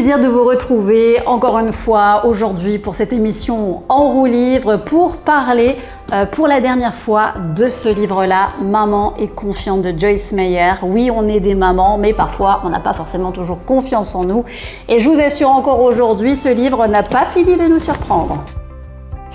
plaisir de vous retrouver encore une fois aujourd'hui pour cette émission En roue livre pour parler pour la dernière fois de ce livre-là, Maman est confiante de Joyce Meyer. Oui, on est des mamans, mais parfois on n'a pas forcément toujours confiance en nous. Et je vous assure encore aujourd'hui, ce livre n'a pas fini de nous surprendre.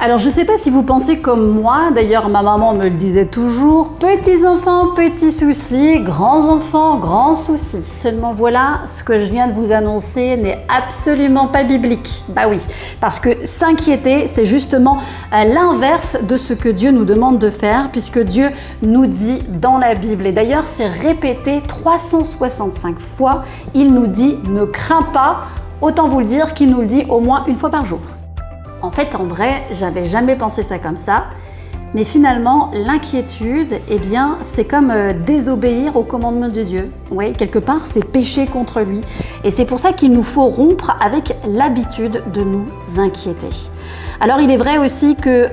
Alors je ne sais pas si vous pensez comme moi, d'ailleurs ma maman me le disait toujours, petits enfants, petits soucis, grands enfants, grands soucis. Seulement voilà, ce que je viens de vous annoncer n'est absolument pas biblique. Bah oui, parce que s'inquiéter, c'est justement l'inverse de ce que Dieu nous demande de faire, puisque Dieu nous dit dans la Bible, et d'ailleurs c'est répété 365 fois, il nous dit ne crains pas, autant vous le dire qu'il nous le dit au moins une fois par jour. En fait, en vrai, j'avais jamais pensé ça comme ça, mais finalement, l'inquiétude, eh bien, c'est comme désobéir au commandement de Dieu. Oui, quelque part, c'est pécher contre lui. Et c'est pour ça qu'il nous faut rompre avec l'habitude de nous inquiéter. Alors, il est vrai aussi que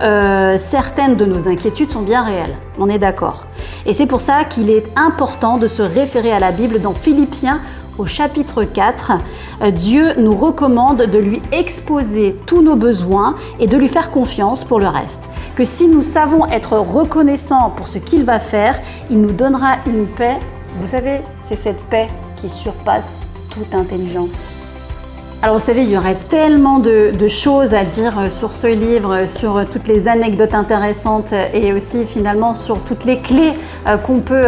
certaines de nos inquiétudes sont bien réelles, on est d'accord. Et c'est pour ça qu'il est important de se référer à la Bible dans Philippiens, au chapitre 4, Dieu nous recommande de lui exposer tous nos besoins et de lui faire confiance pour le reste. Que si nous savons être reconnaissants pour ce qu'il va faire, il nous donnera une paix. Vous savez, c'est cette paix qui surpasse toute intelligence. Alors vous savez, il y aurait tellement de choses à dire sur ce livre, sur toutes les anecdotes intéressantes et aussi finalement sur toutes les clés qu'on peut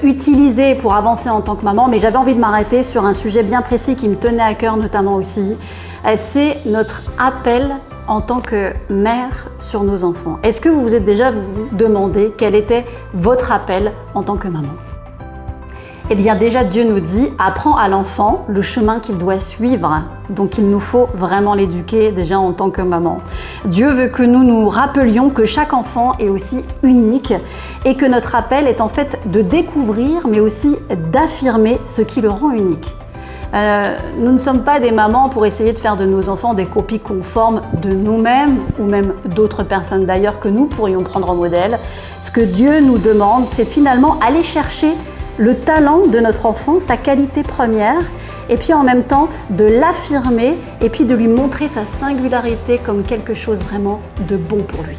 utiliser pour avancer en tant que maman. Mais j'avais envie de m'arrêter sur un sujet bien précis qui me tenait à cœur notamment aussi. C'est notre appel en tant que mère sur nos enfants. Est-ce que vous vous êtes déjà demandé quel était votre appel en tant que maman ? Eh bien déjà Dieu nous dit, apprends à l'enfant le chemin qu'il doit suivre. Donc il nous faut vraiment l'éduquer déjà en tant que maman. Dieu veut que nous nous rappelions que chaque enfant est aussi unique et que notre appel est en fait de découvrir mais aussi d'affirmer ce qui le rend unique. Nous ne sommes pas des mamans pour essayer de faire de nos enfants des copies conformes de nous-mêmes ou même d'autres personnes d'ailleurs que nous pourrions prendre en modèle. Ce que Dieu nous demande, c'est finalement aller chercher le talent de notre enfant, sa qualité première, et puis en même temps de l'affirmer et puis de lui montrer sa singularité comme quelque chose vraiment de bon pour lui.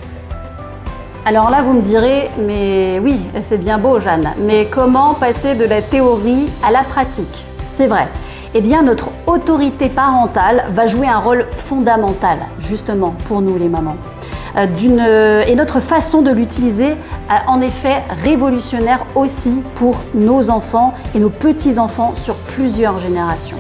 Alors là, vous me direz, mais oui, c'est bien beau, Jeanne, mais comment passer de la théorie à la pratique ? C'est vrai. Eh bien, notre autorité parentale va jouer un rôle fondamental, justement, pour nous les mamans. Et notre façon de l'utiliser, en effet, révolutionnaire aussi pour nos enfants et nos petits-enfants sur plusieurs générations.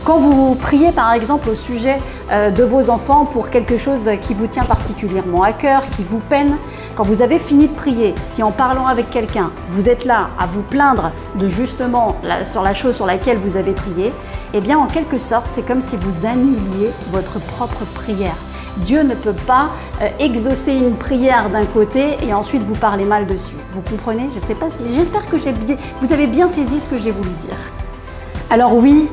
Quand vous priez par exemple au sujet de vos enfants pour quelque chose qui vous tient particulièrement à cœur, qui vous peine, quand vous avez fini de prier, si en parlant avec quelqu'un, vous êtes là à vous plaindre de justement sur la chose sur laquelle vous avez prié, eh bien en quelque sorte, c'est comme si vous annuliez votre propre prière. Dieu ne peut pas exaucer une prière d'un côté et ensuite vous parler mal dessus. Vous comprenez ? Je ne sais pas si, j'espère que vous avez bien saisi ce que j'ai voulu dire. Alors oui,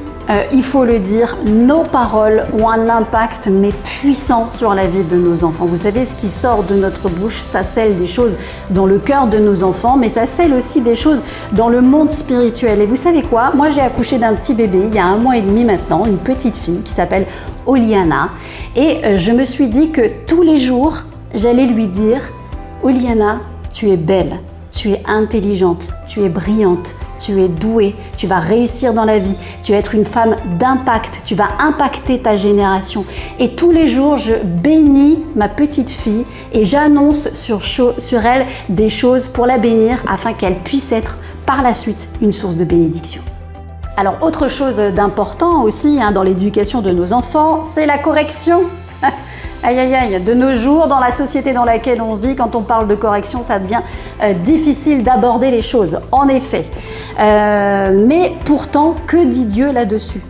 il faut le dire, nos paroles ont un impact mais puissant sur la vie de nos enfants. Vous savez, ce qui sort de notre bouche, ça scelle des choses dans le cœur de nos enfants, mais ça scelle aussi des choses dans le monde spirituel. Et vous savez quoi ? Moi, j'ai accouché d'un petit bébé il y a 1 mois et demi maintenant, une petite fille qui s'appelle Oliana. Et je me suis dit que tous les jours, j'allais lui dire « Oliana, tu es belle, tu es intelligente, tu es brillante, tu es douée, tu vas réussir dans la vie, tu vas être une femme d'impact, tu vas impacter ta génération. » Et tous les jours, je bénis ma petite fille et j'annonce sur elle des choses pour la bénir afin qu'elle puisse être par la suite une source de bénédiction. Alors, autre chose d'important aussi dans l'éducation de nos enfants, c'est la correction. Aïe aïe aïe, de nos jours, dans la société dans laquelle on vit, quand on parle de correction, ça devient difficile d'aborder les choses, en effet. Mais pourtant, que dit Dieu là-dessus ?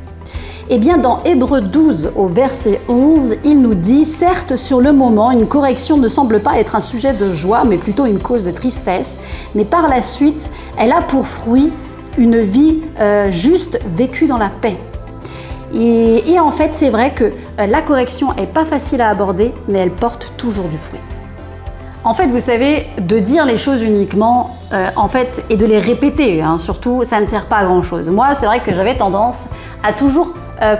Eh bien, dans Hébreux 12, au verset 11, il nous dit « Certes, sur le moment, une correction ne semble pas être un sujet de joie, mais plutôt une cause de tristesse. Mais par la suite, elle a pour fruit une vie juste vécue dans la paix. » Et en fait, c'est vrai que la correction n'est pas facile à aborder, mais elle porte toujours du fruit. En fait, vous savez, de dire les choses uniquement, et de les répéter, surtout, ça ne sert pas à grand-chose. Moi, c'est vrai que j'avais tendance à toujours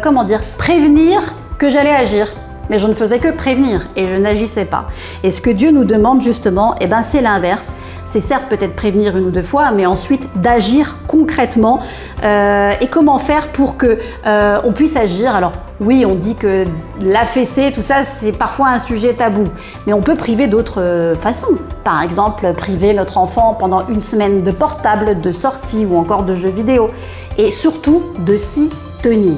comment dire, prévenir que j'allais agir. Mais je ne faisais que prévenir et je n'agissais pas. Et ce que Dieu nous demande justement, eh ben, c'est l'inverse. C'est certes peut-être prévenir une ou deux fois, mais ensuite d'agir concrètement. Et comment faire pour que on puisse agir? Alors oui, on dit que la fessée, tout ça, c'est parfois un sujet tabou. Mais on peut priver d'autres façons. Par exemple, priver notre enfant pendant une semaine de portable, de sortie ou encore de jeux vidéo. Et surtout, de s'y tenir.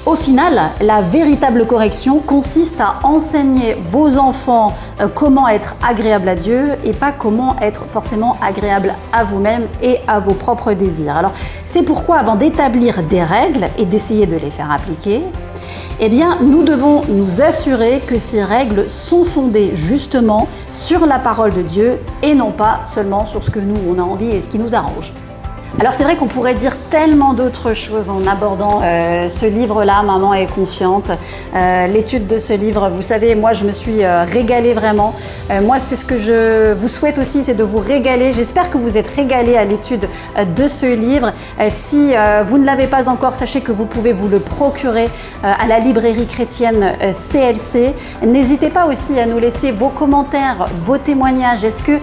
Au final, la véritable correction consiste à enseigner vos enfants comment être agréable à Dieu et pas comment être forcément agréable à vous-même et à vos propres désirs. Alors, c'est pourquoi avant d'établir des règles et d'essayer de les faire appliquer, eh bien, nous devons nous assurer que ces règles sont fondées justement sur la parole de Dieu et non pas seulement sur ce que nous, on a envie et ce qui nous arrange. Alors c'est vrai qu'on pourrait dire tellement d'autres choses en abordant ce livre-là, Maman est confiante. L'étude de ce livre, vous savez, moi je me suis régalée vraiment. Moi c'est ce que je vous souhaite aussi, c'est de vous régaler. J'espère que vous êtes régalés à l'étude de ce livre. Si vous ne l'avez pas encore, sachez que vous pouvez vous le procurer à la librairie chrétienne CLC. N'hésitez pas aussi à nous laisser vos commentaires, vos témoignages. Est-ce que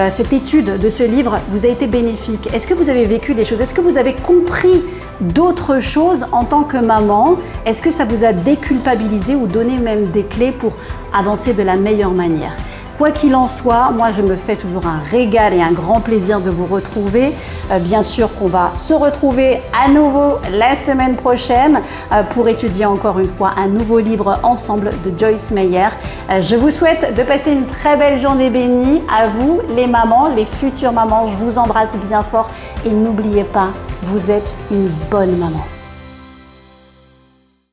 cette étude de ce livre vous a été bénéfique? Est-ce que vous avez vécu des choses? Est-ce que vous avez compris d'autres choses en tant que maman? Est-ce que ça vous a déculpabilisé ou donné même des clés pour avancer de la meilleure manière? Quoi qu'il en soit, moi je me fais toujours un régal et un grand plaisir de vous retrouver. Bien sûr qu'on va se retrouver à nouveau la semaine prochaine pour étudier encore une fois un nouveau livre ensemble de Joyce Meyer. Je vous souhaite de passer une très belle journée bénie. À vous les mamans, les futures mamans, je vous embrasse bien fort et n'oubliez pas, vous êtes une bonne maman.